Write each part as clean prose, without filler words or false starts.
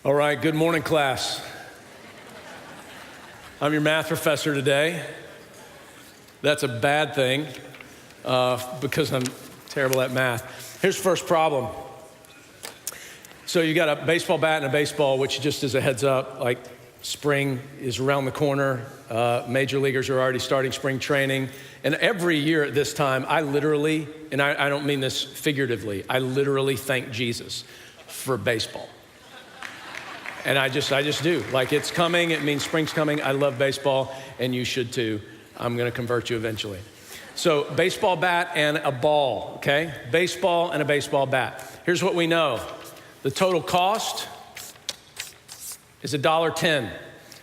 All right, good morning, class. I'm your math professor today. That's a bad thing because I'm terrible at math. Here's the first problem. So you got a baseball bat and a baseball, which just as a heads up, like spring is around the corner. Major leaguers are already starting spring training. And every year at this time, I literally, and I don't mean this figuratively, I literally thank Jesus for baseball. And I just do. Like, it's coming, it means spring's coming. I love baseball, and you should too. I'm gonna convert you eventually. So, baseball bat and a ball, okay? Baseball and a baseball bat. Here's what we know. The total cost is $1.10.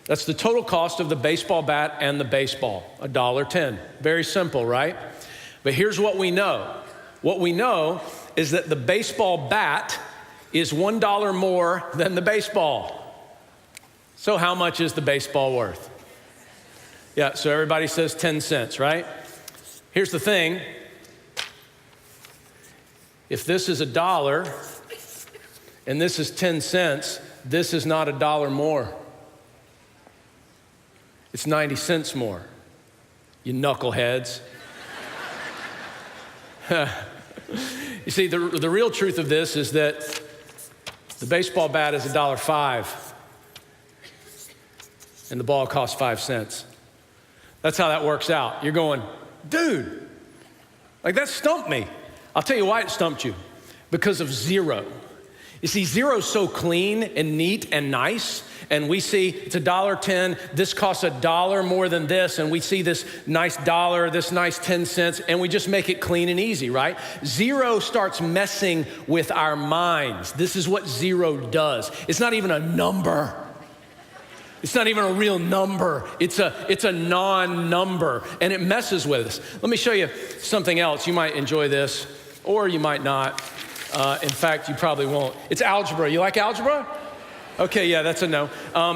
That's the total cost of the baseball bat and the baseball, $1.10. Very simple, right? But here's what we know. What we know is that the baseball bat is $1 more than the baseball. So how much is the baseball worth? Yeah, so everybody says 10 cents, right? Here's the thing. If this is $1 and this is 10 cents, this is not $1 more. It's 90 cents more, you knuckleheads. You see, the real truth of this is that the baseball bat is $1.05 and the ball costs 5 cents. That's how that works out. You're going, dude, like that stumped me. I'll tell you why it stumped you. Because of zero. You see, zero's so clean and neat and nice, and we see it's $1.10, this costs $1 more than this, and we see this nice dollar, this nice 10 cents, and we just make it clean and easy, right? Zero starts messing with our minds. This is what zero does. It's not even a number. It's not even a real number. It's a non-number, and it messes with us. Let me show you something else. You might enjoy this, or you might not. In fact, you probably won't. It's algebra. You like algebra? Okay, yeah, that's a no.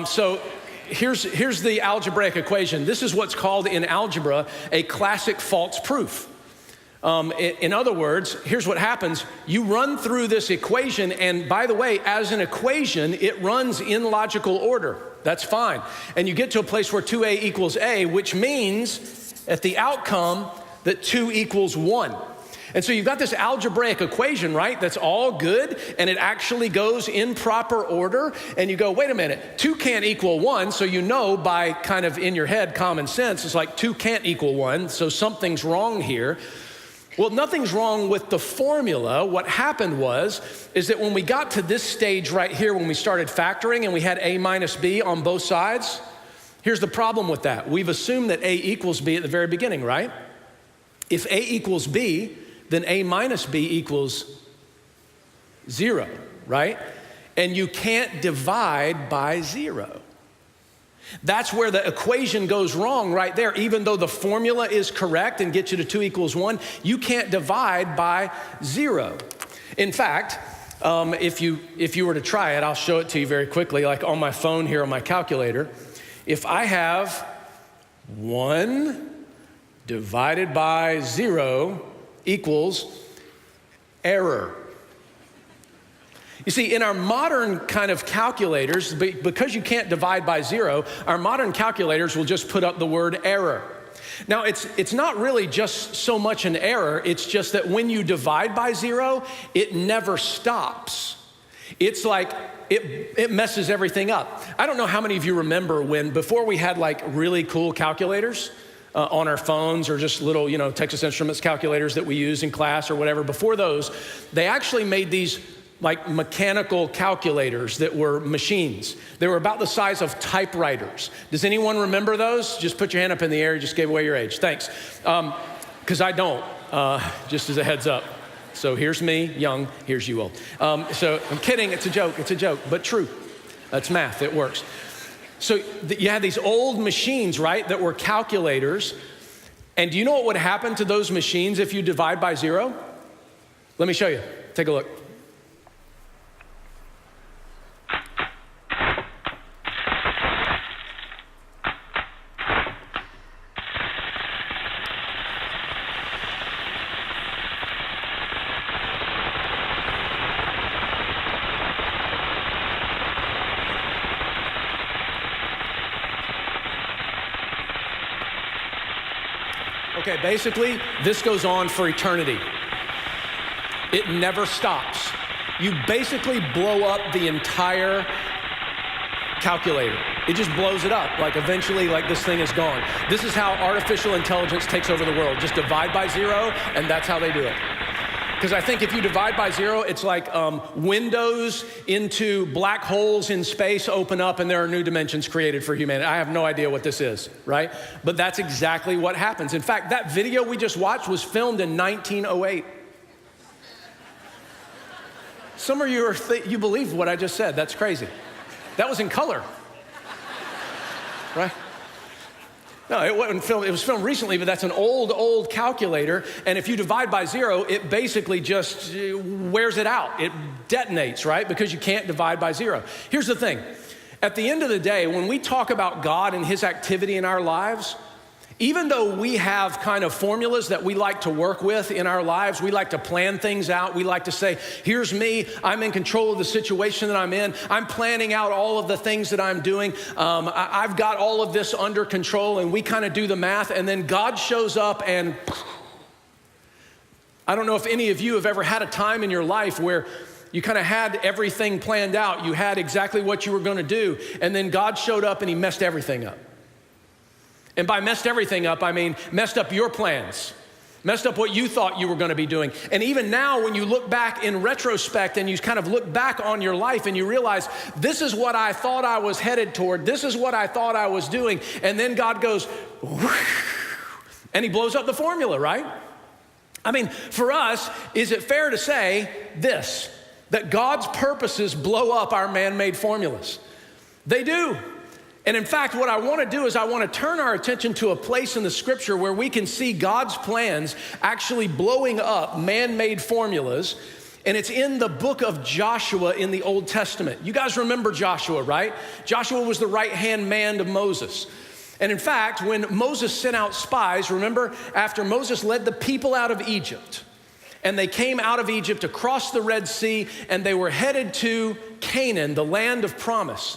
So here's the algebraic equation. This is what's called in algebra a classic false proof. In other words, here's what happens. You run through this equation, and by the way, as an equation, it runs in logical order. That's fine. And you get to a place where 2a equals a, which means at the outcome that 2 equals 1. And so you've got this algebraic equation, right? That's all good, and it actually goes in proper order. And you go, wait a minute, 2 can't equal 1, so you know by kind of in your head common sense, it's like 2 can't equal 1, so something's wrong here. Well, nothing's wrong with the formula. What happened is that when we got to this stage right here, when we started factoring and we had a minus b on both sides, here's the problem with that. We've assumed that a equals b at the very beginning, right? If a equals b, then a minus b equals 0, right? And you can't divide by 0. That's where the equation goes wrong right there. Even though the formula is correct and gets you to 2 equals 1, you can't divide by 0. In fact, if you were to try it, I'll show it to you very quickly, like on my phone here on my calculator. If I have 1 divided by 0 equals error. You see, in our modern kind of calculators, because you can't divide by 0, our modern calculators will just put up the word error. Now, it's not really just so much an error, it's just that when you divide by 0, it never stops. It's like, it messes everything up. I don't know how many of you remember when, before we had like really cool calculators, on our phones or just little, Texas Instruments calculators that we use in class or whatever. Before those, they actually made these like mechanical calculators that were machines. They were about the size of typewriters. Does anyone remember those? Just put your hand up in the air. You just gave away your age. Thanks. Because I don't, just as a heads up. So here's me, young, here's you old. So I'm kidding, it's a joke, but true. That's math, it works. So you had these old machines, right, that were calculators. And do you know what would happen to those machines if you divide by zero? Let me show you. Take a look. Okay, basically, this goes on for eternity. It never stops. You basically blow up the entire calculator. It just blows it up. Like eventually, like this thing is gone. This is how artificial intelligence takes over the world. Just divide by zero, and that's how they do it. Because I think if you divide by zero, it's like windows into black holes in space open up and there are new dimensions created for humanity. I have no idea what this is, right? But that's exactly what happens. In fact, that video we just watched was filmed in 1908. Some of you you believe what I just said. That's crazy. That was in color, right? No, it wasn't filmed. It was filmed recently, but that's an old calculator. And if you divide by zero, it basically just wears it out. It detonates, right? Because you can't divide by zero. Here's the thing. At the end of the day, when we talk about God and his activity in our lives, even though we have kind of formulas that we like to work with in our lives, we like to plan things out. We like to say, here's me. I'm in control of the situation that I'm in. I'm planning out all of the things that I'm doing. I've got all of this under control, and we kind of do the math, and then God shows up and I don't know if any of you have ever had a time in your life where you kind of had everything planned out. You had exactly what you were going to do, and then God showed up and he messed everything up. And by messed everything up, I mean messed up your plans, messed up what you thought you were going to be doing. And even now, when you look back in retrospect and you kind of look back on your life and you realize, this is what I thought I was headed toward. This is what I thought I was doing. And then God goes, and he blows up the formula, right? I mean, for us, is it fair to say this, that God's purposes blow up our man-made formulas? They do. And in fact, what I want to do is I want to turn our attention to a place in the scripture where we can see God's plans actually blowing up man-made formulas. And it's in the book of Joshua in the Old Testament. You guys remember Joshua, right? Joshua was the right-hand man to Moses. And in fact, when Moses sent out spies, remember, after Moses led the people out of Egypt, and they came out of Egypt across the Red Sea, and they were headed to Canaan, the land of promise.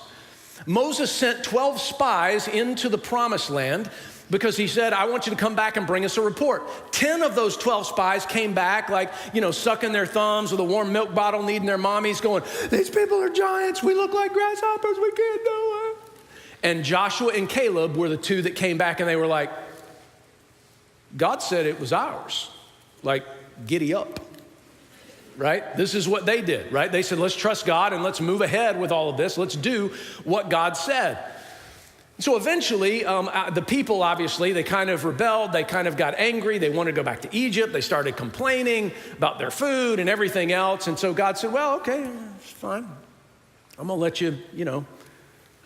Moses sent 12 spies into the promised land because he said, I want you to come back and bring us a report. 10 of those 12 spies came back like, sucking their thumbs with a warm milk bottle, needing their mommies, going, these people are giants. We look like grasshoppers. We can't do it. And Joshua and Caleb were the two that came back, and they were like, God said it was ours. Like, giddy up. Right? This is what they did, right? They said, let's trust God and let's move ahead with all of this. Let's do what God said. So eventually, the people, obviously, they kind of rebelled. They kind of got angry. They wanted to go back to Egypt. They started complaining about their food and everything else. And so God said, well, okay, it's fine. I'm going to let you,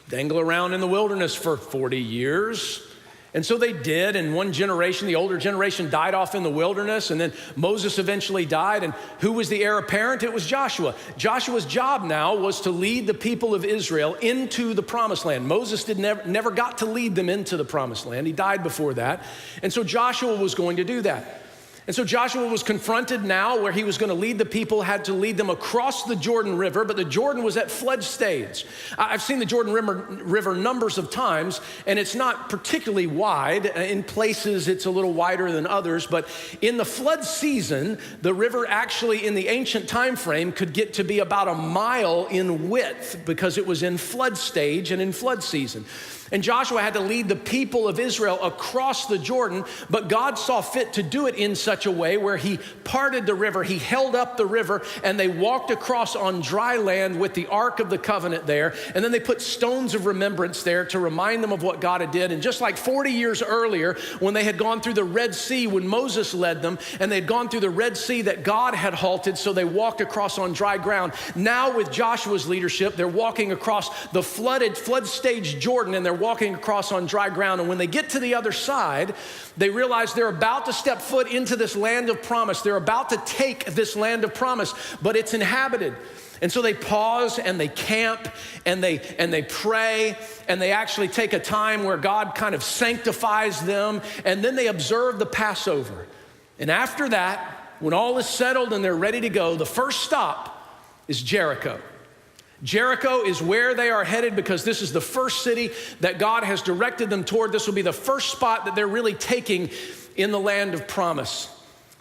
dangle around in the wilderness for 40 years. And so they did, and one generation, the older generation, died off in the wilderness, and then Moses eventually died, and who was the heir apparent? It was Joshua. Joshua's job now was to lead the people of Israel into the promised land. Moses never got to lead them into the promised land. He died before that, and so Joshua was going to do that. And so Joshua was confronted now where he was going to lead the people, had to lead them across the Jordan River, but the Jordan was at flood stage. I've seen the Jordan River numbers of times, and it's not particularly wide. In places, it's a little wider than others, but in the flood season, the river actually in the ancient time frame could get to be about a mile in width because it was in flood stage and in flood season. And Joshua had to lead the people of Israel across the Jordan, but God saw fit to do it in such a way where he parted the river, he held up the river, and they walked across on dry land with the Ark of the Covenant there. And then they put stones of remembrance there to remind them of what God had did. And just like 40 years earlier, when they had gone through the Red Sea, when Moses led them, and they'd gone through the Red Sea that God had halted, so they walked across on dry ground. Now with Joshua's leadership, they're walking across the flood stage Jordan, and they're walking across on dry ground. And when they get to the other side, they realize they're about to step foot into this land of promise. They're about to take this land of promise, but it's inhabited. And so they pause and they camp and they pray, and they actually take a time where God kind of sanctifies them, and then they observe the Passover. And after that, when all is settled and they're ready to go, the first stop is Jericho. Jericho is where they are headed because this is the first city that God has directed them toward. This will be the first spot that they're really taking in the land of promise.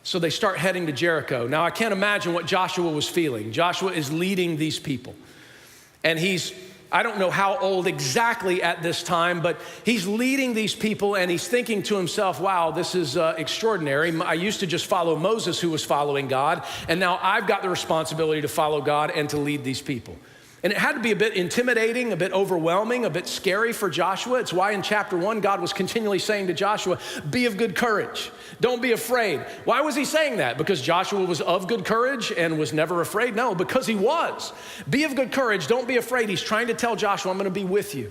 So they start heading to Jericho. Now, I can't imagine what Joshua was feeling. Joshua is leading these people. And I don't know how old exactly at this time, but he's leading these people and he's thinking to himself, wow, this is extraordinary. I used to just follow Moses, who was following God, and now I've got the responsibility to follow God and to lead these people. And it had to be a bit intimidating, a bit overwhelming, a bit scary for Joshua. It's why in chapter 1, God was continually saying to Joshua, be of good courage. Don't be afraid. Why was he saying that? Because Joshua was of good courage and was never afraid? No, because he was. Be of good courage. Don't be afraid. He's trying to tell Joshua, I'm going to be with you.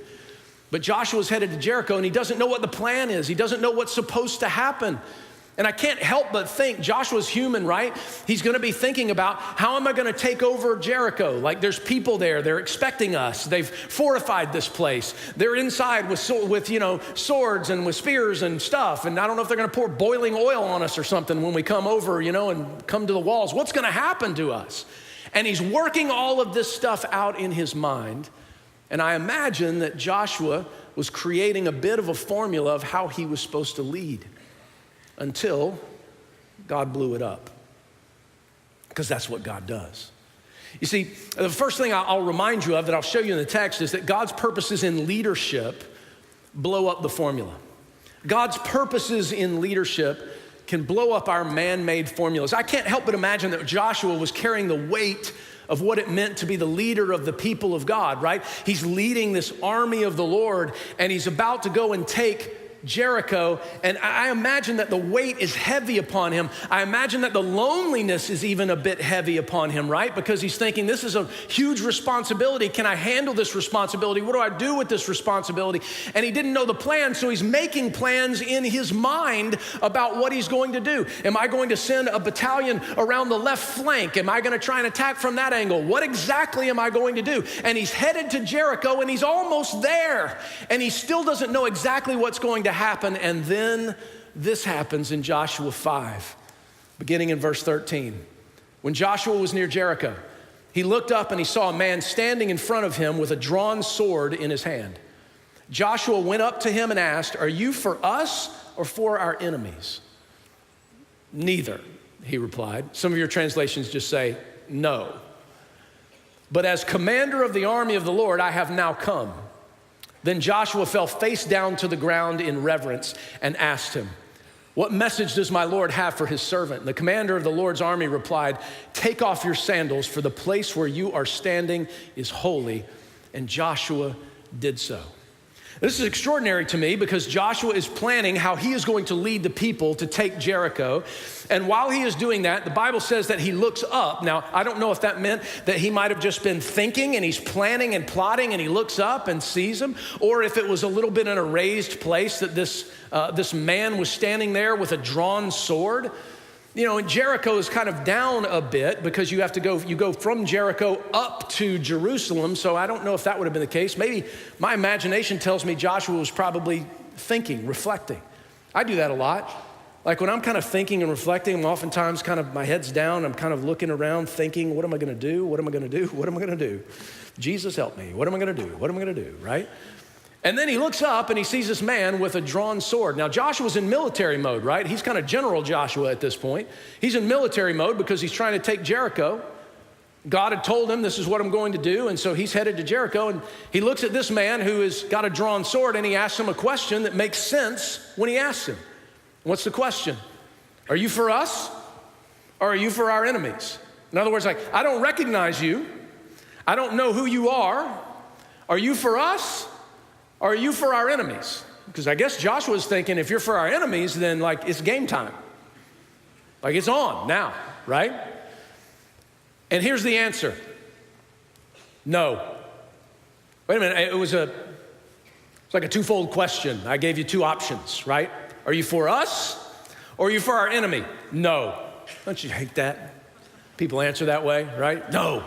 But Joshua's headed to Jericho and he doesn't know what the plan is. He doesn't know what's supposed to happen. And I can't help but think, Joshua's human, right? He's gonna be thinking about, how am I gonna take over Jericho? Like there's people there, they're expecting us. They've fortified this place. They're inside with swords and with spears and stuff. And I don't know if they're gonna pour boiling oil on us or something when we come over, and come to the walls. What's gonna happen to us? And he's working all of this stuff out in his mind. And I imagine that Joshua was creating a bit of a formula of how he was supposed to lead, until God blew it up, because that's what God does. You see, the first thing I'll remind you of that I'll show you in the text is that God's purposes in leadership blow up the formula. God's purposes in leadership can blow up our man-made formulas. I can't help but imagine that Joshua was carrying the weight of what it meant to be the leader of the people of God, right? He's leading this army of the Lord, and he's about to go and take Jericho, and I imagine that the weight is heavy upon him. I imagine that the loneliness is even a bit heavy upon him, right? Because he's thinking, this is a huge responsibility. Can I handle this responsibility? What do I do with this responsibility? And he didn't know the plan, so he's making plans in his mind about what he's going to do. Am I going to send a battalion around the left flank? Am I going to try and attack from that angle? What exactly am I going to do? And he's headed to Jericho, and he's almost there, and he still doesn't know exactly what's going to happen. And then this happens in Joshua 5, beginning in verse 13. When Joshua was near Jericho, he looked up and he saw a man standing in front of him with a drawn sword in his hand. Joshua went up to him and asked, "Are you for us or for our enemies?" "Neither," he replied. Some of your translations just say, "No. But as commander of the army of the Lord, I have now come." Then Joshua fell face down to the ground in reverence and asked him, "What message does my Lord have for his servant?" And the commander of the Lord's army replied, "Take off your sandals, for the place where you are standing is holy." And Joshua did so. This is extraordinary to me because Joshua is planning how he is going to lead the people to take Jericho. And while he is doing that, the Bible says that he looks up. Now, I don't know if that meant that he might have just been thinking and he's planning and plotting and he looks up and sees him, or if it was a little bit in a raised place that this man was standing there with a drawn sword. And Jericho is kind of down a bit because you go from Jericho up to Jerusalem. So I don't know if that would have been the case. Maybe my imagination tells me Joshua was probably thinking, reflecting. I do that a lot. Like when I'm kind of thinking and reflecting, I'm oftentimes kind of, my head's down. I'm kind of looking around thinking, what am I going to do? What am I going to do? What am I going to do? Jesus help me. What am I going to do? What am I going to do? Right? And then he looks up and he sees this man with a drawn sword. Now, Joshua's in military mode, right? He's kind of General Joshua at this point. He's in military mode because he's trying to take Jericho. God had told him, this is what I'm going to do. And so he's headed to Jericho, and he looks at this man who has got a drawn sword, and he asks him a question that makes sense when he asks him. What's the question? Are you for us, or are you for our enemies? In other words, like, I don't recognize you. I don't know who you are. Are you for us, or are you for our enemies? Because I guess Joshua's thinking, if you're for our enemies, then like it's game time. Like it's on now, right? And here's the answer. No. Wait a minute, it's like a twofold question. I gave you two options, right? Are you for us, or are you for our enemy? No. Don't you hate that? People answer that way, right? No.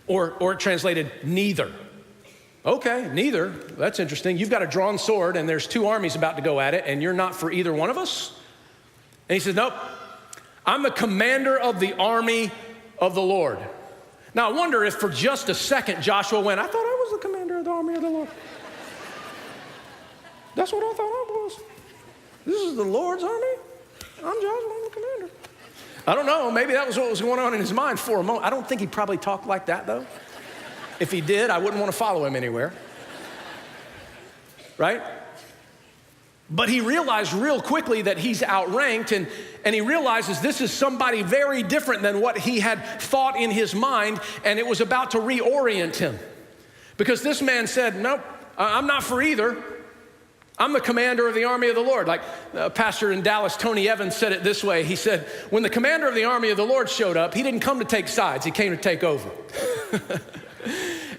Or translated, neither. Okay, neither. That's interesting. You've got a drawn sword, and there's two armies about to go at it, and you're not for either one of us? And he says, nope. I'm the commander of the army of the Lord. Now, I wonder if for just a second Joshua went, I thought I was the commander of the army of the Lord. That's what I thought I was. This is the Lord's army? I'm Joshua, I'm the commander. I don't know, maybe that was what was going on in his mind for a moment. I don't think he probably talked like that, though. If he did, I wouldn't want to follow him anywhere. Right? But he realized real quickly that he's outranked, and he realizes this is somebody very different than what he had thought in his mind, and it was about to reorient him. Because this man said, nope, I'm not for either. I'm the commander of the army of the Lord. Like pastor in Dallas, Tony Evans, said it this way. He said, when the commander of the army of the Lord showed up, he didn't come to take sides, he came to take over.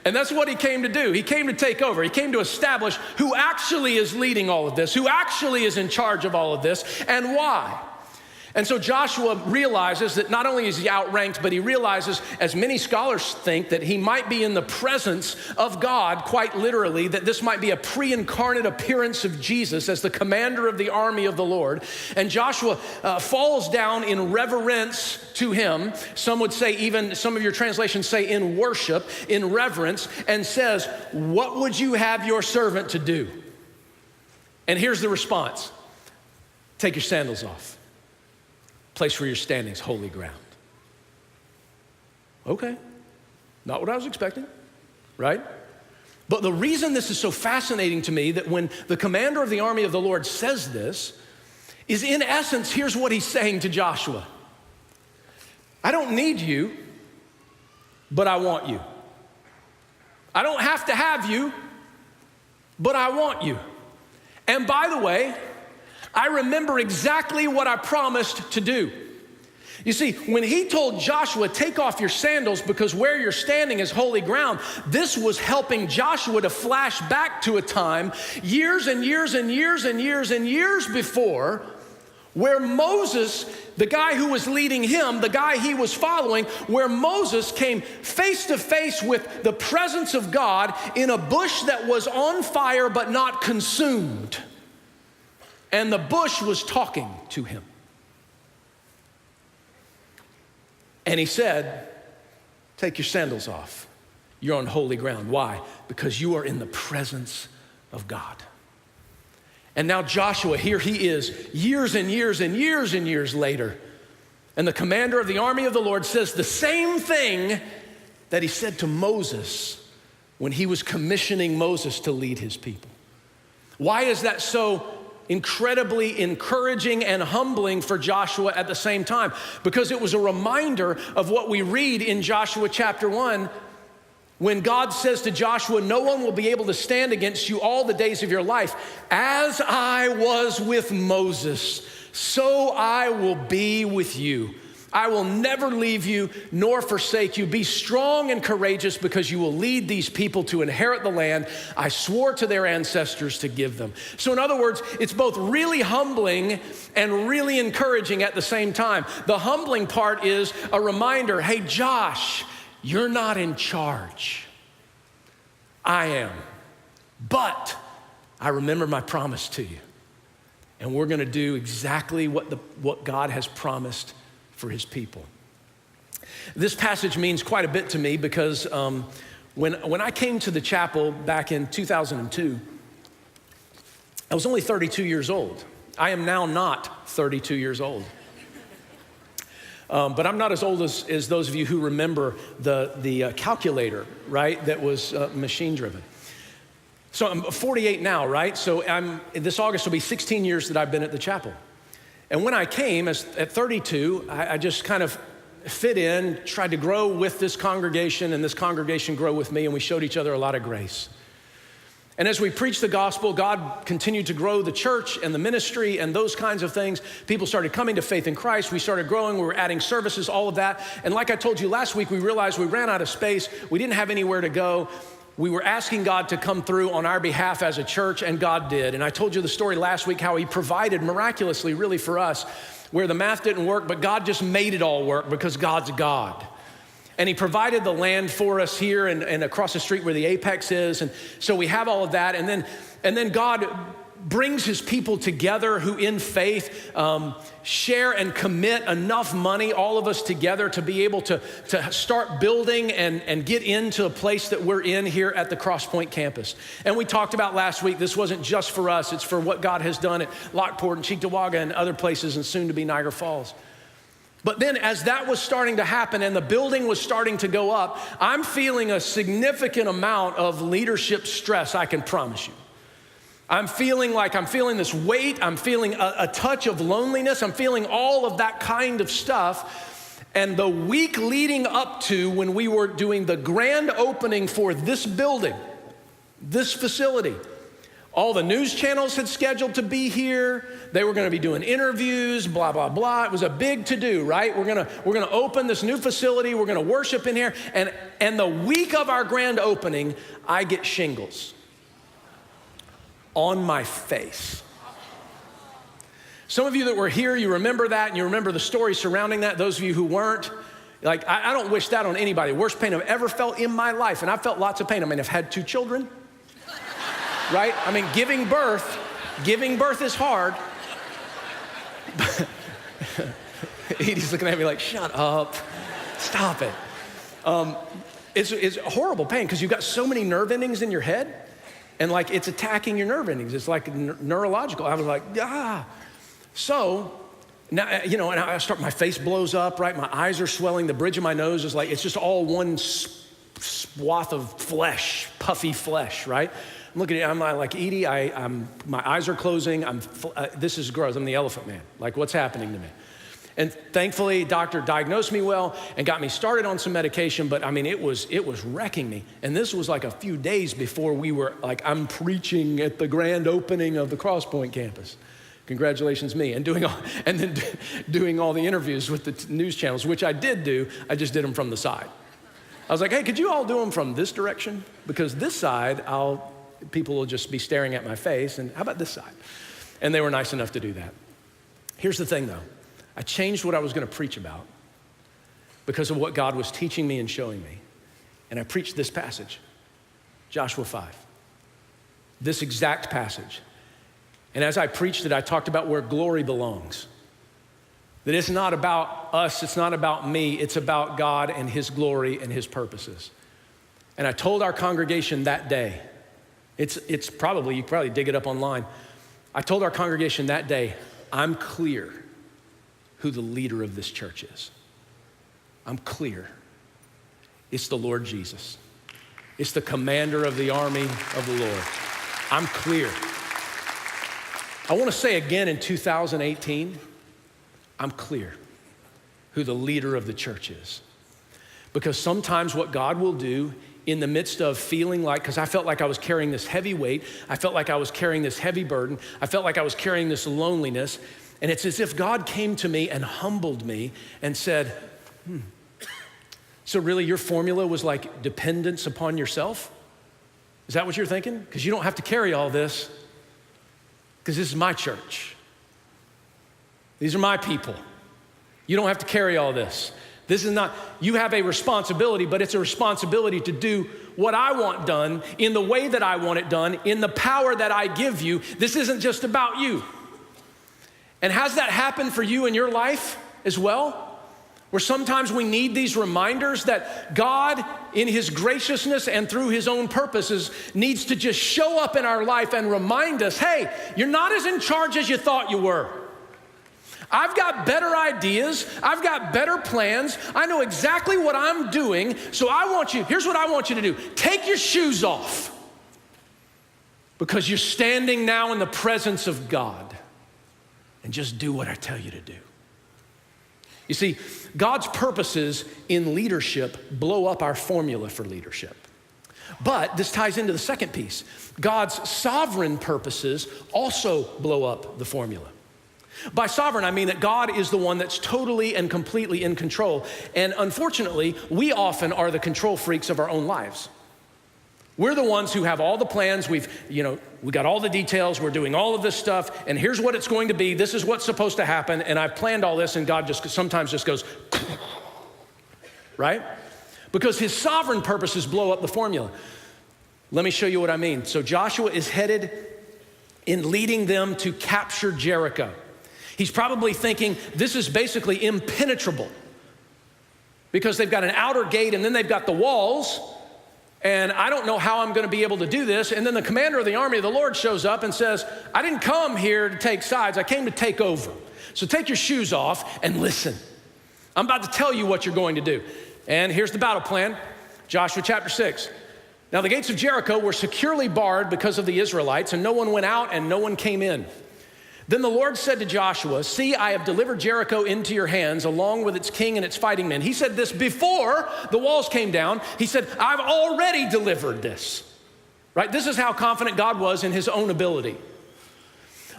And that's what he came to do. He came to take over. He came to establish who actually is leading all of this, who actually is in charge of all of this, and why. And so Joshua realizes that not only is he outranked, but he realizes, as many scholars think, that he might be in the presence of God, quite literally, that this might be a pre-incarnate appearance of Jesus as the commander of the army of the Lord. And Joshua falls down in reverence to him. Some would say, even some of your translations say in worship, in reverence, and says, what would you have your servant to do? And here's the response. Take your sandals off. Place where you're standing is holy ground. Okay, not what I was expecting, right? But the reason this is so fascinating to me, that when the commander of the army of the Lord says this, is in essence, here's what he's saying to Joshua. I don't need you, but I want you. I don't have to have you, but I want you. And by the way, I remember exactly what I promised to do. You see, when he told Joshua, take off your sandals because where you're standing is holy ground, this was helping Joshua to flash back to a time years and years and years and years and years before, where Moses, the guy who was leading him, the guy he was following, where Moses came face to face with the presence of God in a bush that was on fire but not consumed. And the bush was talking to him. And he said, take your sandals off. You're on holy ground. Why? Because you are in the presence of God. And now Joshua, here he is, years and years and years and years later. And the commander of the army of the Lord says the same thing that he said to Moses when he was commissioning Moses to lead his people. Why is that so incredibly encouraging and humbling for Joshua at the same time? Because it was a reminder of what we read in Joshua chapter 1, when God says to Joshua, no one will be able to stand against you all the days of your life. As I was with Moses, so I will be with you. I will never leave you nor forsake you. Be strong and courageous, because you will lead these people to inherit the land I swore to their ancestors to give them. So in other words, it's both really humbling and really encouraging at the same time. The humbling part is a reminder, hey, Josh, you're not in charge. I am. But I remember my promise to you. And we're going to do exactly what God has promised for his people. This passage means quite a bit to me because when I came to the chapel back in 2002, I was only 32 years old. I am now not 32 years old. But I'm not as old as those of you who remember the calculator, right, that was machine driven. So I'm 48 now, right? So this August will be 16 years that I've been at the chapel. And when I came at 32, I just kind of fit in, tried to grow with this congregation, and this congregation grow with me, and we showed each other a lot of grace. And as we preached the gospel, God continued to grow the church and the ministry and those kinds of things. People started coming to faith in Christ. We started growing. We were adding services, all of that. And like I told you last week, we realized we ran out of space. We didn't have anywhere to go. We were asking God to come through on our behalf as a church, and God did. And I told you the story last week, how he provided miraculously, really, for us, where the math didn't work, but God just made it all work because God's God. And he provided the land for us here and across the street where the Apex is. And so we have all of that. And then God brings his people together who in faith share and commit enough money, all of us together, to be able to start building and get into a place that we're in here at the Crosspoint campus. And we talked about last week, this wasn't just for us, it's for what God has done at Lockport and Cheektowaga and other places, and soon to be Niagara Falls. But then as that was starting to happen and the building was starting to go up, I'm feeling a significant amount of leadership stress, I can promise you. I'm feeling this weight, I'm feeling a touch of loneliness, I'm feeling all of that kind of stuff. And the week leading up to when we were doing the grand opening for this building, this facility, all the news channels had scheduled to be here. They were gonna be doing interviews, blah, blah, blah. It was a big to-do, right? We're gonna open this new facility. We're gonna worship in here. And the week of our grand opening, I get shingles on my face. Some of you that were here, you remember that, and you remember the story surrounding that. Those of you who weren't, like, I don't wish that on anybody. Worst pain I've ever felt in my life, and I've felt lots of pain. I mean, I've had 2 children. Right? I mean, giving birth is hard. Edie's looking at me like, shut up, stop it. It's a horrible pain because you've got so many nerve endings in your head, and like it's attacking your nerve endings. It's like neurological. I was like, ah. So now, you know, and I start, my face blows up, right? My eyes are swelling. The bridge of my nose is like, it's just all one swath of flesh, puffy flesh, right? I'm looking at it, I'm like, Edie, my eyes are closing. This is gross. I'm the elephant man. Like, what's happening to me? And thankfully, doctor diagnosed me well and got me started on some medication, but I mean, it was wrecking me. And this was like a few days before we were like, I'm preaching at the grand opening of the Crosspoint campus. Congratulations, me. And then doing all the interviews with the news channels, which I did do. I just did them from the side. I was like, hey, could you all do them from this direction? Because this side, people will just be staring at my face, and how about this side? And they were nice enough to do that. Here's the thing though, I changed what I was gonna preach about because of what God was teaching me and showing me. And I preached this passage, Joshua 5, this exact passage. And as I preached it, I talked about where glory belongs. That it's not about us, it's not about me, it's about God and his glory and his purposes. And I told our congregation that day, it's probably, you can probably dig it up online. I told our congregation that day, I'm clear who the leader of this church is. I'm clear. It's the Lord Jesus. It's the commander of the army of the Lord. I'm clear. I want to say again in 2018, I'm clear who the leader of the church is. Because sometimes what God will do in the midst of feeling like, because I felt like I was carrying this heavy weight, I felt like I was carrying this heavy burden, I felt like I was carrying this loneliness, and it's as if God came to me and humbled me and said, so really your formula was like dependence upon yourself? Is that what you're thinking? Because you don't have to carry all this, because this is my church. These are my people. You don't have to carry all this. This is not, you have a responsibility, but it's a responsibility to do what I want done in the way that I want it done, in the power that I give you. This isn't just about you. And has that happened for you in your life as well? Where sometimes we need these reminders that God, in his graciousness and through his own purposes, needs to just show up in our life and remind us, hey, you're not as in charge as you thought you were. I've got better ideas. I've got better plans. I know exactly what I'm doing. So here's what I want you to do. Take your shoes off, because you're standing now in the presence of God, and just do what I tell you to do. You see, God's purposes in leadership blow up our formula for leadership. But this ties into the second piece. God's sovereign purposes also blow up the formula. By sovereign, I mean that God is the one that's totally and completely in control. And unfortunately, we often are the control freaks of our own lives. We're the ones who have all the plans. We got all the details. We're doing all of this stuff. And here's what it's going to be. This is what's supposed to happen. And I've planned all this, and God sometimes just goes, right? Because his sovereign purposes blow up the formula. Let me show you what I mean. So Joshua is headed in leading them to capture Jericho. He's probably thinking this is basically impenetrable, because they've got an outer gate and then they've got the walls, and I don't know how I'm going to be able to do this. And then the commander of the army of the Lord shows up and says, I didn't come here to take sides. I came to take over. So take your shoes off and listen. I'm about to tell you what you're going to do. And here's the battle plan. Joshua chapter 6. Now the gates of Jericho were securely barred because of the Israelites, and no one went out and no one came in. Then the Lord said to Joshua, see, I have delivered Jericho into your hands, along with its king and its fighting men. He said this before the walls came down. He said, I've already delivered this, right? This is how confident God was in his own ability.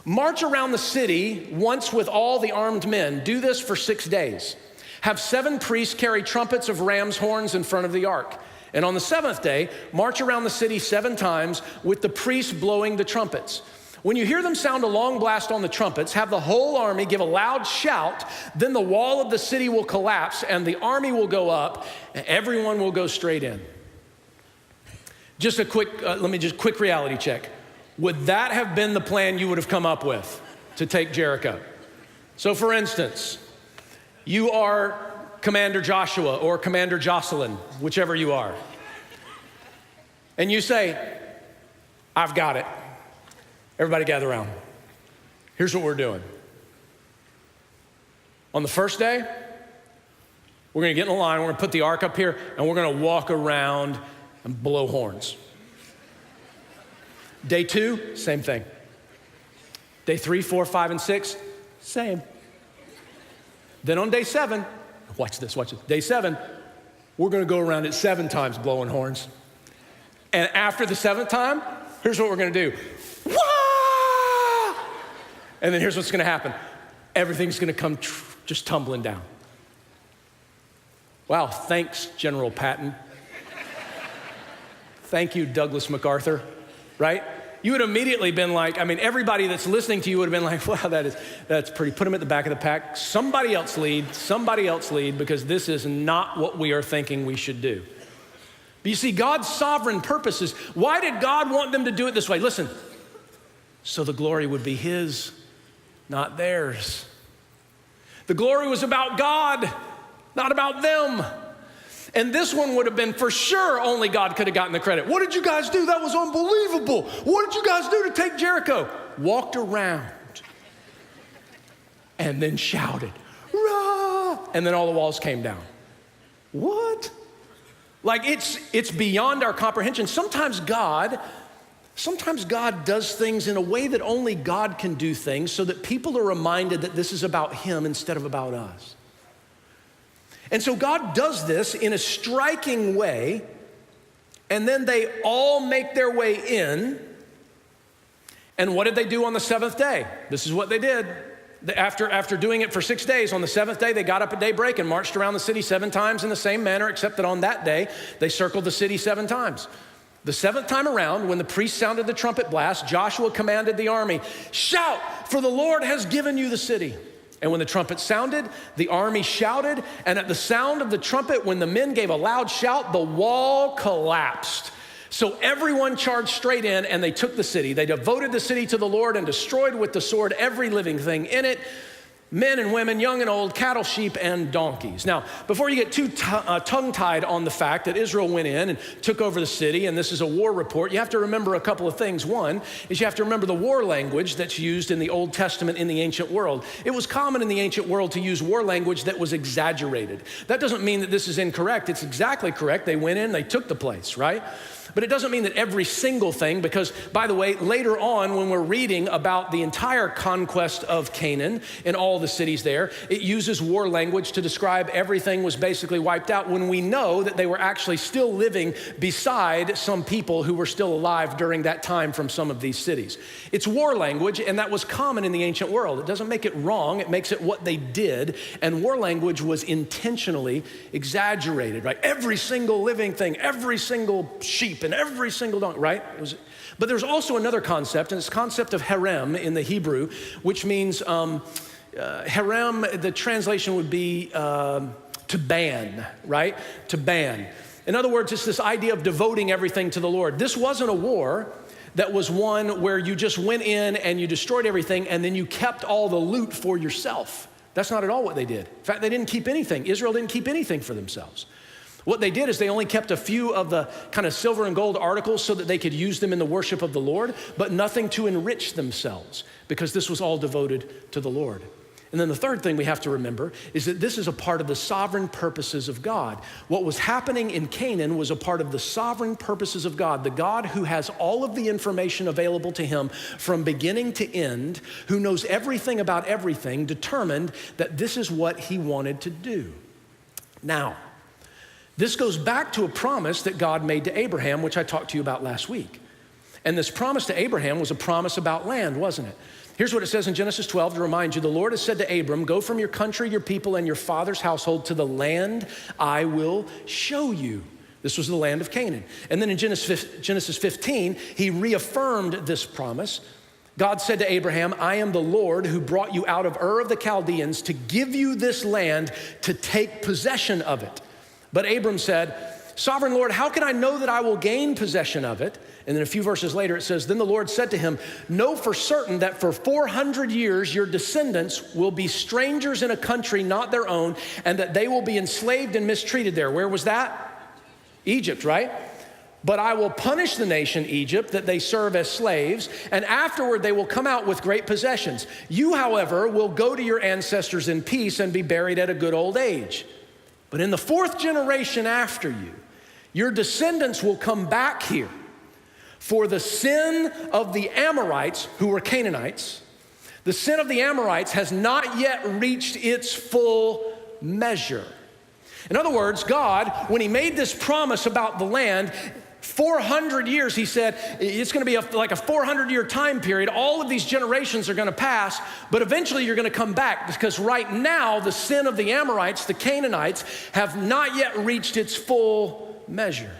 March around the city once with all the armed men. Do this for 6 days. Have 7 priests carry trumpets of ram's horns in front of the ark. And on the 7th day, march around the city 7 times with the priests blowing the trumpets. When you hear them sound a long blast on the trumpets, have the whole army give a loud shout. Then the wall of the city will collapse and the army will go up and everyone will go straight in. Just a quick, quick reality check. Would that have been the plan you would have come up with to take Jericho? So for instance, you are Commander Joshua or Commander Jocelyn, whichever you are. And you say, I've got it. Everybody gather around. Here's what we're doing. On the first day, we're gonna get in a line, we're gonna put the ark up here, and we're gonna walk around and blow horns. Day 2, same thing. Day 3, 4, 5, and 6, same. Then on day 7, watch this. Day 7, we're gonna go around it 7 times blowing horns. And after the 7th time, here's what we're gonna do. Wah! And then here's what's gonna happen. Everything's gonna come just tumbling down. Wow, thanks, General Patton. Thank you, Douglas MacArthur, right? You would have immediately been like, everybody that's listening to you would have been like, wow, that's pretty. Put them at the back of the pack. Somebody else lead, because this is not what we are thinking we should do. But you see, God's sovereign purposes, why did God want them to do it this way? Listen, so the glory would be his, not theirs. The glory was about God, not about them. And this one would have been for sure only God could have gotten the credit. What did you guys do? That was unbelievable. What did you guys do to take Jericho? Walked around and then shouted, rah! And then all the walls came down. What? Like it's beyond our comprehension. Sometimes God does things in a way that only God can do things so that people are reminded that this is about him instead of about us. And so God does this in a striking way, and then they all make their way in. And what did they do on the 7th day? This is what they did. After doing it for 6 days, on the 7th day, they got up at daybreak and marched around the city 7 times in the same manner, except that on that day, they circled the city 7 times. The 7th time around, when the priest sounded the trumpet blast, Joshua commanded the army, shout, for the Lord has given you the city. And when the trumpet sounded, the army shouted, and at the sound of the trumpet, when the men gave a loud shout, the wall collapsed. So everyone charged straight in, and they took the city. They devoted the city to the Lord and destroyed with the sword every living thing in it. Men and women, young and old, cattle, sheep, and donkeys. Now, before you get too tongue-tied on the fact that Israel went in and took over the city, and this is a war report, you have to remember a couple of things. One is you have to remember the war language that's used in the Old Testament in the ancient world. It was common in the ancient world to use war language that was exaggerated. That doesn't mean that this is incorrect. It's exactly correct. They went in, they took the place, right? But it doesn't mean that every single thing, because, by the way, later on when we're reading about the entire conquest of Canaan and all the cities there, it uses war language to describe everything was basically wiped out, when we know that they were actually still living beside some people who were still alive during that time from some of these cities. It's war language, and that was common in the ancient world. It doesn't make it wrong. It makes it what they did, and war language was intentionally exaggerated, right? Every single living thing, every single sheep, and every single donkey, right? But there's also another concept, and it's the concept of herem in the Hebrew, which means herem, the translation would be to ban, right? To ban. In other words, it's this idea of devoting everything to the Lord. This wasn't a war that was one where you just went in and you destroyed everything and then you kept all the loot for yourself. That's not at all what they did. In fact, they didn't keep anything. Israel didn't keep anything for themselves. What they did is they only kept a few of the kind of silver and gold articles so that they could use them in the worship of the Lord, but nothing to enrich themselves, because this was all devoted to the Lord. And then the third thing we have to remember is that this is a part of the sovereign purposes of God. What was happening in Canaan was a part of the sovereign purposes of God, the God who has all of the information available to him from beginning to end, who knows everything about everything, determined that this is what he wanted to do. Now, this goes back to a promise that God made to Abraham, which I talked to you about last week. And this promise to Abraham was a promise about land, wasn't it? Here's what it says in Genesis 12 to remind you. The Lord has said to Abram, go from your country, your people, and your father's household to the land I will show you. This was the land of Canaan. And then in Genesis 15, he reaffirmed this promise. God said to Abraham, I am the Lord who brought you out of Ur of the Chaldeans to give you this land to take possession of it. But Abram said, Sovereign Lord, how can I know that I will gain possession of it? And then a few verses later it says, then the Lord said to him, know for certain that for 400 years your descendants will be strangers in a country not their own, and that they will be enslaved and mistreated there. Where was that? Egypt, right? But I will punish the nation Egypt that they serve as slaves, and afterward they will come out with great possessions. You, however, will go to your ancestors in peace and be buried at a good old age. But in the fourth generation after you, your descendants will come back here. For the sin of the Amorites, who were Canaanites, the sin of the Amorites has not yet reached its full measure. In other words, God, when he made this promise about the land, 400 years, he said, it's going to be like a 400-year time period. All of these generations are going to pass, but eventually you're going to come back, because right now the sin of the Amorites, the Canaanites, have not yet reached its full measure.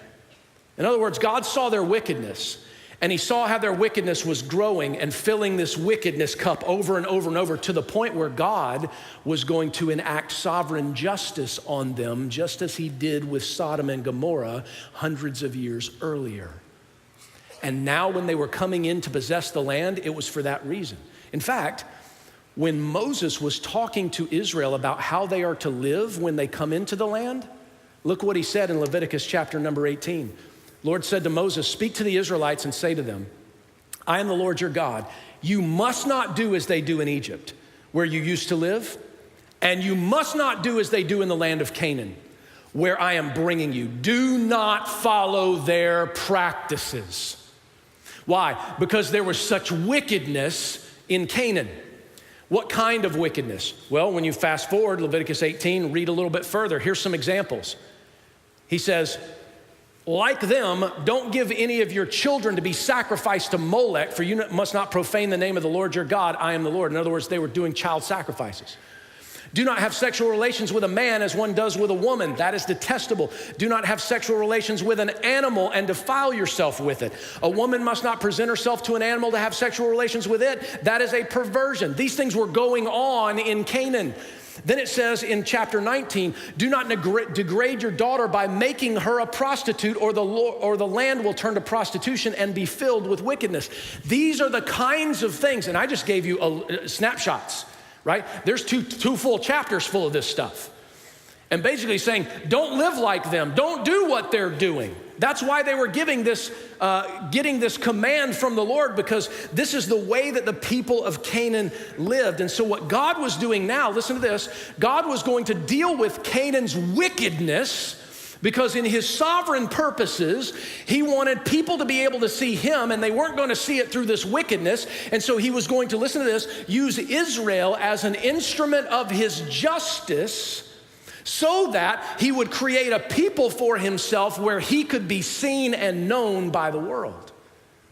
In other words, God saw their wickedness, and he saw how their wickedness was growing and filling this wickedness cup over and over and over, to the point where God was going to enact sovereign justice on them, just as he did with Sodom and Gomorrah hundreds of years earlier. And now when they were coming in to possess the land, it was for that reason. In fact, when Moses was talking to Israel about how they are to live when they come into the land, look what he said in Leviticus chapter number 18. Lord said to Moses, speak to the Israelites and say to them, I am the Lord your God. You must not do as they do in Egypt, where you used to live, and you must not do as they do in the land of Canaan, where I am bringing you. Do not follow their practices. Why? Because there was such wickedness in Canaan. What kind of wickedness? Well, when you fast forward, Leviticus 18, read a little bit further. Here's some examples. He says, like them, don't give any of your children to be sacrificed to Molech, for you must not profane the name of the Lord your God. I am the Lord. In other words, they were doing child sacrifices. Do not have sexual relations with a man as one does with a woman. That is detestable. Do not have sexual relations with an animal and defile yourself with it. A woman must not present herself to an animal to have sexual relations with it. That is a perversion. These things were going on in Canaan. Then it says in chapter 19, do not degrade your daughter by making her a prostitute, or the land will turn to prostitution and be filled with wickedness. These are the kinds of things, and I just gave you snapshots. right? There's two full chapters full of this stuff. And basically saying, don't live like them. Don't do what they're doing. That's why they were getting this command from the Lord, because this is the way that the people of Canaan lived. And so what God was doing now, listen to this, God was going to deal with Canaan's wickedness, because in his sovereign purposes, he wanted people to be able to see him, and they weren't going to see it through this wickedness. And so he was going to, listen to this, use Israel as an instrument of his justice, so that he would create a people for himself where he could be seen and known by the world.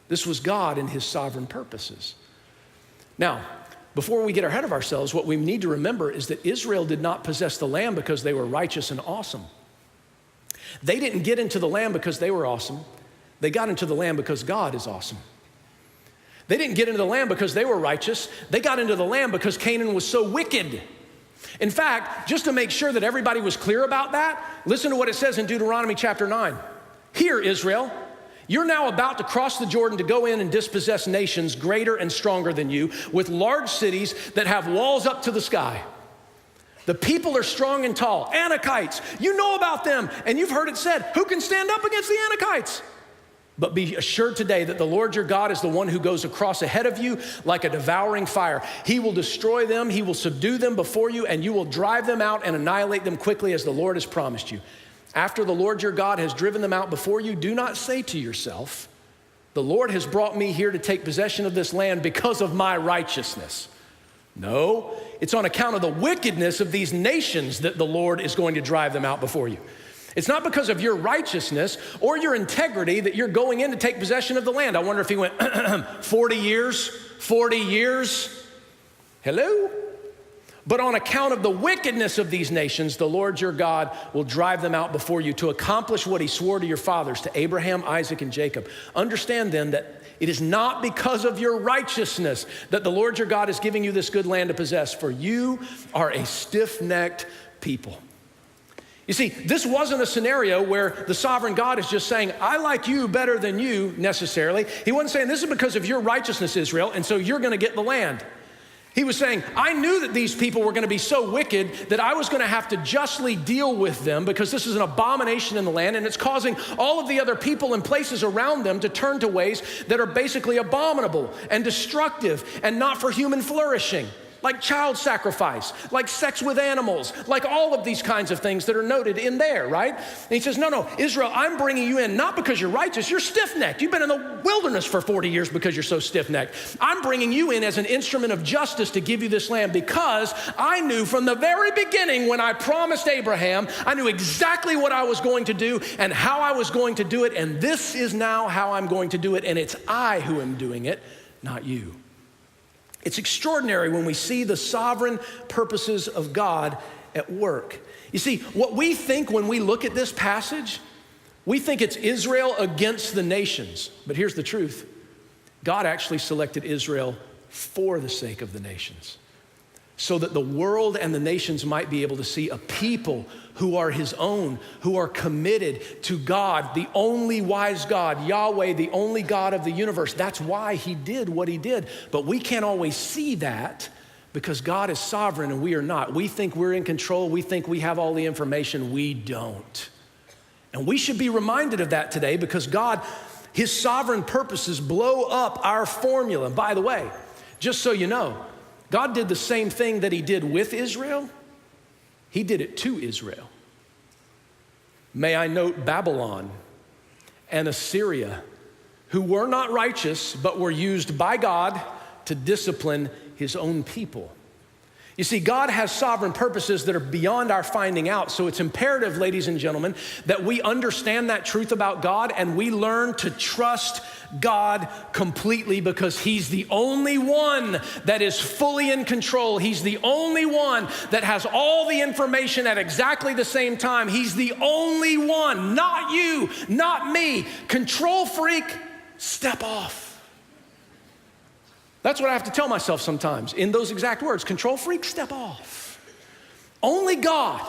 This was God in his sovereign purposes. Now, before we get ahead of ourselves, what we need to remember is that Israel did not possess the land because they were righteous and awesome. They didn't get into the land because they were awesome. They got into the land because God is awesome. They didn't get into the land because they were righteous. They got into the land because Canaan was so wicked. In fact, just to make sure that everybody was clear about that, listen to what it says in Deuteronomy chapter 9. Hear, Israel, you're now about to cross the Jordan to go in and dispossess nations greater and stronger than you, with large cities that have walls up to the sky. The people are strong and tall. Anakites, you know about them, and you've heard it said, who can stand up against the Anakites? But be assured today that the Lord your God is the one who goes across ahead of you like a devouring fire. He will destroy them, he will subdue them before you, and you will drive them out and annihilate them quickly as the Lord has promised you. After the Lord your God has driven them out before you, do not say to yourself, the Lord has brought me here to take possession of this land because of my righteousness. No, it's on account of the wickedness of these nations that the Lord is going to drive them out before you. It's not because of your righteousness or your integrity that you're going in to take possession of the land. I wonder if he went 40 years. Hello? But on account of the wickedness of these nations, the Lord your God will drive them out before you to accomplish what he swore to your fathers, to Abraham, Isaac, and Jacob. Understand then that it is not because of your righteousness that the Lord your God is giving you this good land to possess, for you are a stiff-necked people. You see, this wasn't a scenario where the sovereign God is just saying, I like you better than you necessarily. He wasn't saying this is because of your righteousness, Israel, and so you're going to get the land. He was saying, I knew that these people were going to be so wicked that I was going to have to justly deal with them because this is an abomination in the land, and it's causing all of the other people and places around them to turn to ways that are basically abominable and destructive and not for human flourishing. Like child sacrifice, like sex with animals, like all of these kinds of things that are noted in there, right? And he says, no, Israel, I'm bringing you in not because you're righteous, you're stiff-necked. You've been in the wilderness for 40 years because you're so stiff-necked. I'm bringing you in as an instrument of justice to give you this land because I knew from the very beginning when I promised Abraham, I knew exactly what I was going to do and how I was going to do it, and this is now how I'm going to do it, and it's I who am doing it, not you. It's extraordinary when we see the sovereign purposes of God at work. You see, what we think when we look at this passage, we think it's Israel against the nations. But here's the truth. God actually selected Israel for the sake of the nations, so that the world and the nations might be able to see a people who are his own, who are committed to God, the only wise God, Yahweh, the only God of the universe. That's why he did what he did. But we can't always see that because God is sovereign and we are not. We think we're in control. We think we have all the information. We don't. And we should be reminded of that today because God, his sovereign purposes blow up our formula. And by the way, just so you know, God did the same thing that he did with Israel. He did it to Israel. May I note Babylon and Assyria, who were not righteous, but were used by God to discipline his own people. You see, God has sovereign purposes that are beyond our finding out. So it's imperative, ladies and gentlemen, that we understand that truth about God and we learn to trust God completely because he's the only one that is fully in control. He's the only one that has all the information at exactly the same time. He's the only one, not you, not me. Control freak, step off. That's what I have to tell myself sometimes in those exact words. Control freak, step off. Only God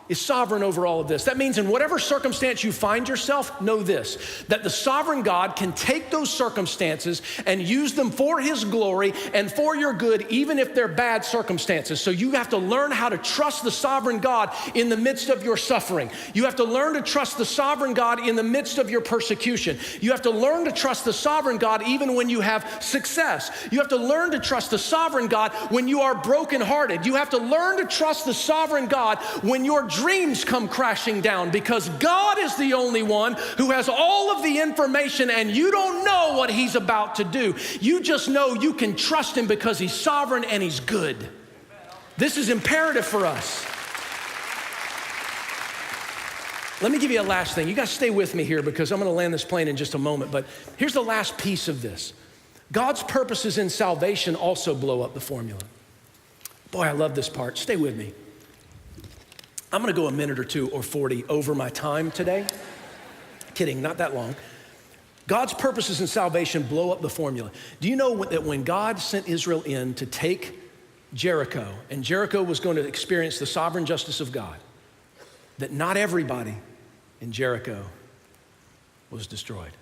is sovereign over all of this. That means in whatever circumstance you find yourself, know this, that the sovereign God can take those circumstances and use them for his glory and for your good, even if they're bad circumstances. So you have to learn how to trust the sovereign God in the midst of your suffering. You have to learn to trust the sovereign God in the midst of your persecution. You have to learn to trust the sovereign God even when you have success. You have to learn to trust the sovereign God when you are brokenhearted. You have to learn to trust the sovereign God when your dreams come crashing down, because God is the only one who has all of the information, and you don't know what he's about to do. You just know you can trust him because he's sovereign and he's good. This is imperative for us. Let me give you a last thing. You guys stay with me here because I'm going to land this plane in just a moment, but here's the last piece of this. God's purposes in salvation also blow up the formula. Boy, I love this part. Stay with me. I'm gonna go a minute or two or 40 over my time today. Kidding, not that long. God's purposes in salvation blow up the formula. Do you know that when God sent Israel in to take Jericho, and Jericho was going to experience the sovereign justice of God, that not everybody in Jericho was destroyed?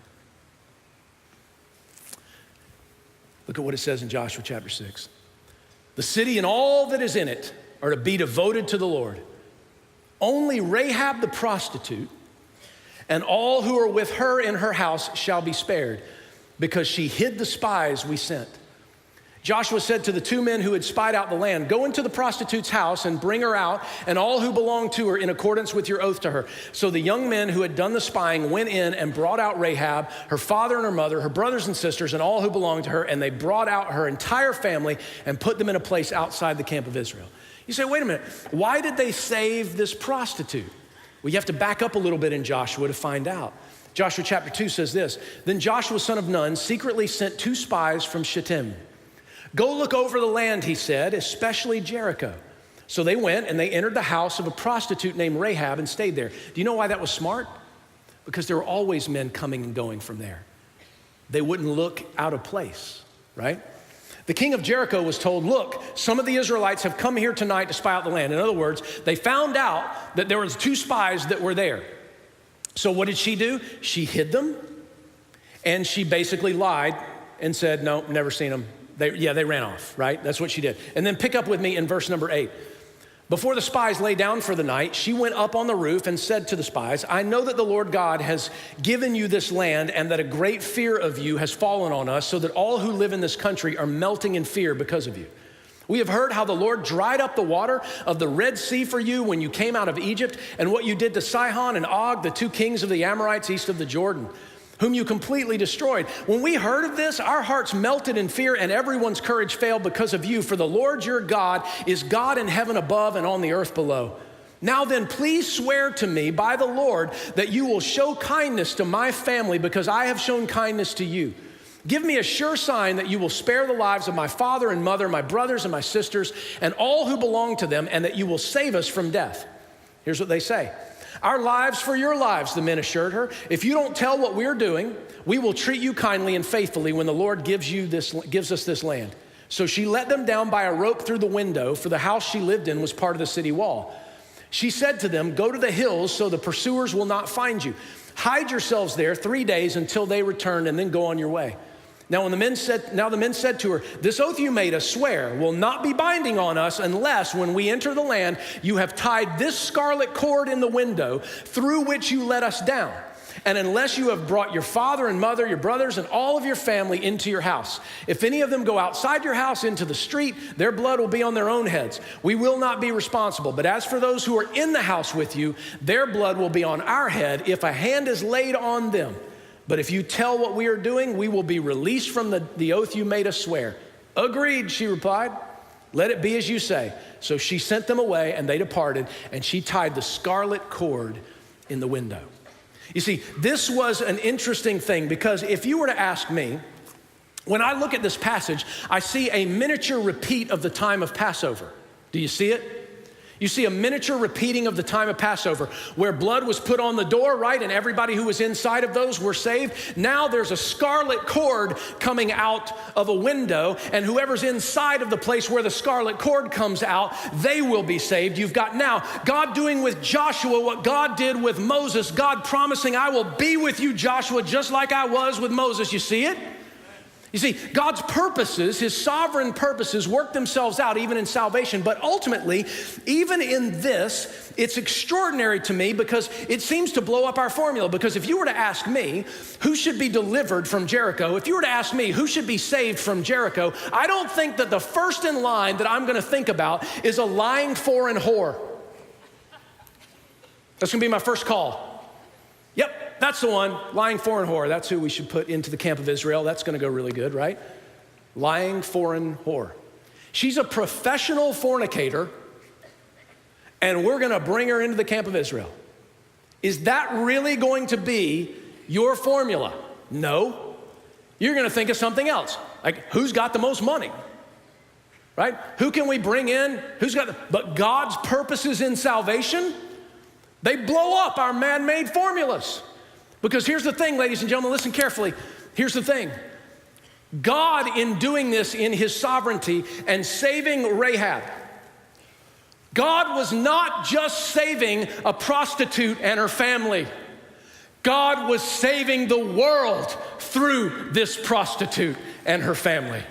Look at what it says in Joshua chapter 6. The city and all that is in it are to be devoted to the Lord. Only Rahab the prostitute and all who are with her in her house shall be spared, because she hid the spies we sent. Joshua said to the two men who had spied out the land, go into the prostitute's house and bring her out, and all who belong to her, in accordance with your oath to her. So the young men who had done the spying went in and brought out Rahab, her father and her mother, her brothers and sisters, and all who belonged to her, and they brought out her entire family and put them in a place outside the camp of Israel. You say, wait a minute, why did they save this prostitute? Well, you have to back up a little bit in Joshua to find out. Joshua chapter 2 says this, then Joshua son of Nun secretly sent 2 spies from Shittim. Go look over the land, he said, especially Jericho. So they went and they entered the house of a prostitute named Rahab and stayed there. Do you know why that was smart? Because there were always men coming and going from there. They wouldn't look out of place, right? The king of Jericho was told, look, some of the Israelites have come here tonight to spy out the land. In other words, they found out that there was 2 spies that were there. So what did she do? She hid them, and she basically lied and said, no, never seen them. They ran off, right? That's what she did. And then pick up with me in verse number 8. Before the spies lay down for the night, she went up on the roof and said to the spies, I know that the Lord God has given you this land, and that a great fear of you has fallen on us, so that all who live in this country are melting in fear because of you. We have heard how the Lord dried up the water of the Red Sea for you when you came out of Egypt, and what you did to Sihon and Og, the 2 kings of the Amorites east of the Jordan, whom you completely destroyed. When we heard of this, our hearts melted in fear, and everyone's courage failed because of you. For the Lord your God is God in heaven above and on the earth below. Now then, please swear to me by the Lord that you will show kindness to my family, because I have shown kindness to you. Give me a sure sign that you will spare the lives of my father and mother, my brothers and my sisters, and all who belong to them, and that you will save us from death. Here's what they say. Our lives for your lives, the men assured her. If you don't tell what we're doing, we will treat you kindly and faithfully when the Lord gives us this land. So she let them down by a rope through the window, for the house she lived in was part of the city wall. She said to them, go to the hills so the pursuers will not find you. Hide yourselves there 3 days until they return, and then go on your way. Now the men said to her, this oath you made us swear will not be binding on us unless when we enter the land, you have tied this scarlet cord in the window through which you let us down. And unless you have brought your father and mother, your brothers, and all of your family into your house. If any of them go outside your house into the street, their blood will be on their own heads. We will not be responsible. But as for those who are in the house with you, their blood will be on our head if a hand is laid on them. But if you tell what we are doing, we will be released from the oath you made us swear. Agreed, she replied. Let it be as you say. So she sent them away, and they departed, and she tied the scarlet cord in the window. You see, this was an interesting thing, because if you were to ask me, when I look at this passage, I see a miniature repeat of the time of Passover. Do you see it? You see a miniature repeating of the time of Passover where blood was put on the door, right? And everybody who was inside of those were saved. Now there's a scarlet cord coming out of a window, and whoever's inside of the place where the scarlet cord comes out, they will be saved. You've got now God doing with Joshua what God did with Moses, God promising, I will be with you, Joshua, just like I was with Moses. You see it? You see, God's purposes, his sovereign purposes, work themselves out even in salvation. But ultimately, even in this, it's extraordinary to me because it seems to blow up our formula. Because if you were to ask me who should be delivered from Jericho, if you were to ask me who should be saved from Jericho, I don't think that the first in line that I'm going to think about is a lying foreign whore. That's going to be my first call. Yep, that's the one, lying foreign whore. That's who we should put into the camp of Israel. That's going to go really good, right? Lying foreign whore. She's a professional fornicator, and we're going to bring her into the camp of Israel. Is that really going to be your formula? No. You're going to think of something else. Like, who's got the most money? Right? Who can we bring in? But God's purposes in salvation, they blow up our man-made formulas. Because here's the thing, ladies and gentlemen, listen carefully. Here's the thing. God, in doing this in his sovereignty and saving Rahab, God was not just saving a prostitute and her family. God was saving the world through this prostitute and her family.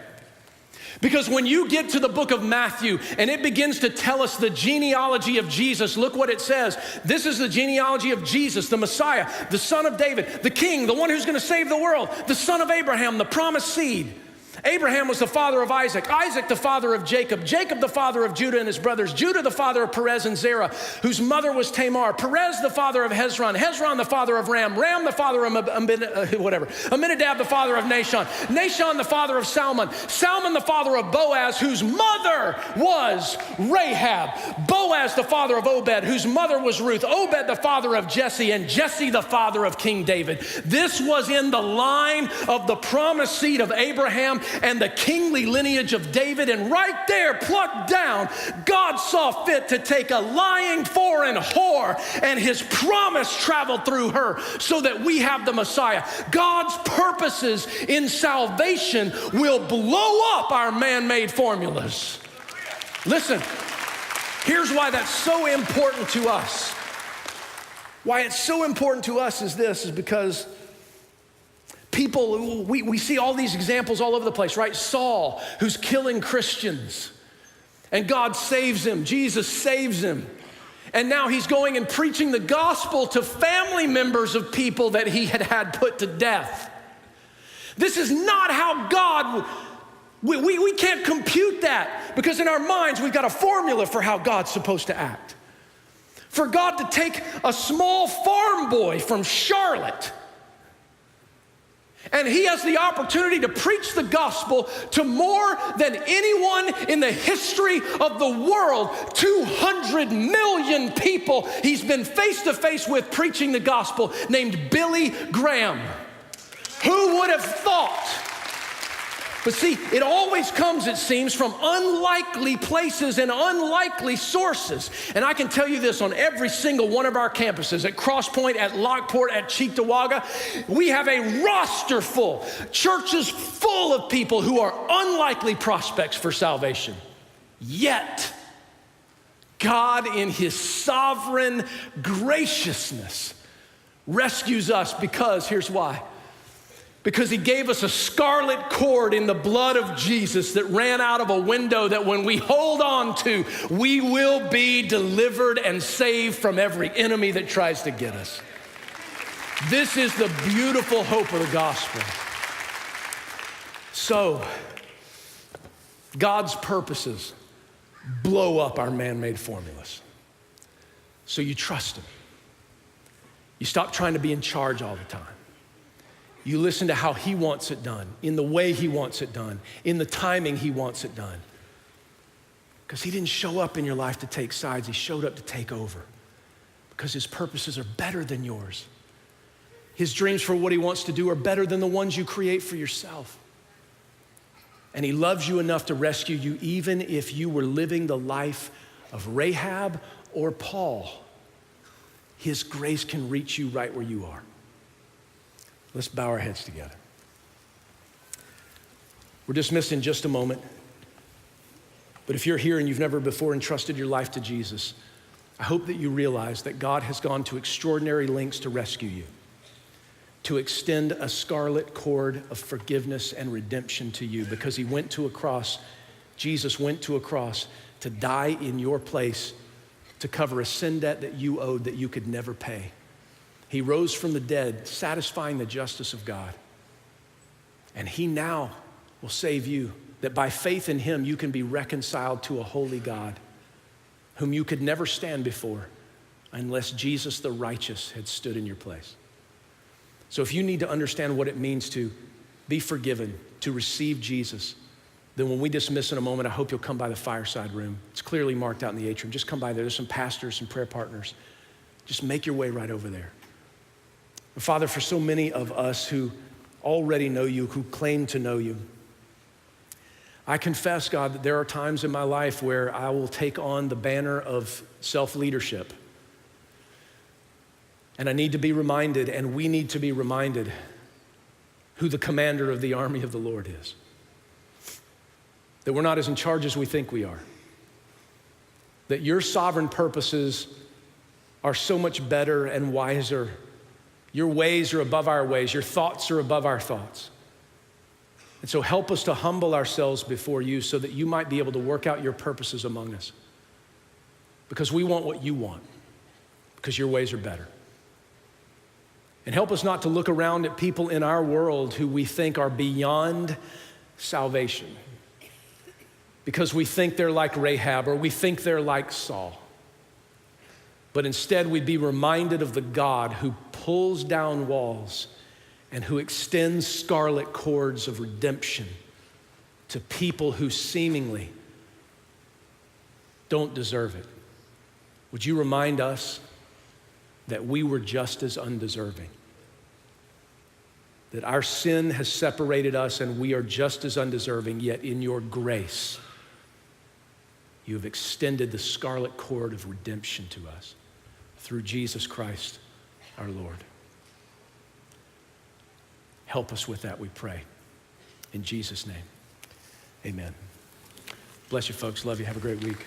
Because when you get to the book of Matthew and it begins to tell us the genealogy of Jesus, look what it says. This is the genealogy of Jesus, the Messiah, the son of David, the king, the one who's going to save the world, the son of Abraham, the promised seed. Abraham was the father of Isaac, Isaac the father of Jacob, Jacob the father of Judah and his brothers, Judah the father of Perez and Zerah, whose mother was Tamar, Perez the father of Hezron, Hezron the father of Ram, Ram the father of Aminadab the father of Nahshon, Nahshon the father of Salmon, Salmon the father of Boaz, whose mother was Rahab, Boaz the father of Obed, whose mother was Ruth, Obed the father of Jesse, and Jesse the father of King David. This was in the line of the promised seed of Abraham and the kingly lineage of David, and right there, plucked down, God saw fit to take a lying foreign whore, and his promise traveled through her so that we have the Messiah. God's purposes in salvation will blow up our man-made formulas. Listen, here's why that's so important to us. Why it's so important to us is because people, we see all these examples all over the place, right? Saul, who's killing Christians, and God saves him. Jesus saves him. And now he's going and preaching the gospel to family members of people that he had put to death. This is not how God, we can't compute that, because in our minds we've got a formula for how God's supposed to act. For God to take a small farm boy from Charlotte, and he has the opportunity to preach the gospel to more than anyone in the history of the world. 200 million people he's been face to face with preaching the gospel, named Billy Graham. Who would have thought? But see, it always comes, it seems, from unlikely places and unlikely sources. And I can tell you this, on every single one of our campuses, at Crosspoint, at Lockport, at Cheektowaga, we have a roster full, churches full of people who are unlikely prospects for salvation. Yet, God in his sovereign graciousness rescues us because, here's why. Because he gave us a scarlet cord in the blood of Jesus that ran out of a window that when we hold on to, we will be delivered and saved from every enemy that tries to get us. This is the beautiful hope of the gospel. So, God's purposes blow up our man-made formulas. So you trust him. You stop trying to be in charge all the time. You listen to how he wants it done, in the way he wants it done, in the timing he wants it done. Because he didn't show up in your life to take sides, he showed up to take over. Because his purposes are better than yours. His dreams for what he wants to do are better than the ones you create for yourself. And he loves you enough to rescue you even if you were living the life of Rahab or Paul, his grace can reach you right where you are. Let's bow our heads together. We're dismissed in just a moment. But if you're here and you've never before entrusted your life to Jesus, I hope that you realize that God has gone to extraordinary lengths to rescue you, to extend a scarlet cord of forgiveness and redemption to you, because he went to a cross, Jesus went to a cross to die in your place to cover a sin debt that you owed that you could never pay. He rose from the dead, satisfying the justice of God. And he now will save you, that by faith in him, you can be reconciled to a holy God whom you could never stand before unless Jesus the righteous had stood in your place. So if you need to understand what it means to be forgiven, to receive Jesus, then when we dismiss in a moment, I hope you'll come by the fireside room. It's clearly marked out in the atrium. Just come by there. There's some pastors, some prayer partners. Just make your way right over there. And Father, for so many of us who already know you, who claim to know you, I confess, God, that there are times in my life where I will take on the banner of self-leadership. And I need to be reminded, and we need to be reminded, who the commander of the army of the Lord is. That we're not as in charge as we think we are. That your sovereign purposes are so much better and wiser. Your ways are above our ways. Your thoughts are above our thoughts. And so help us to humble ourselves before you so that you might be able to work out your purposes among us. Because we want what you want, because your ways are better. And help us not to look around at people in our world who we think are beyond salvation, because we think they're like Rahab or we think they're like Saul. But instead, we'd be reminded of the God who pulls down walls and who extends scarlet cords of redemption to people who seemingly don't deserve it. Would you remind us that we were just as undeserving? That our sin has separated us and we are just as undeserving, yet in your grace, you have extended the scarlet cord of redemption to us through Jesus Christ, our Lord. Help us with that, we pray. In Jesus' name, amen. Bless you, folks. Love you. Have a great week.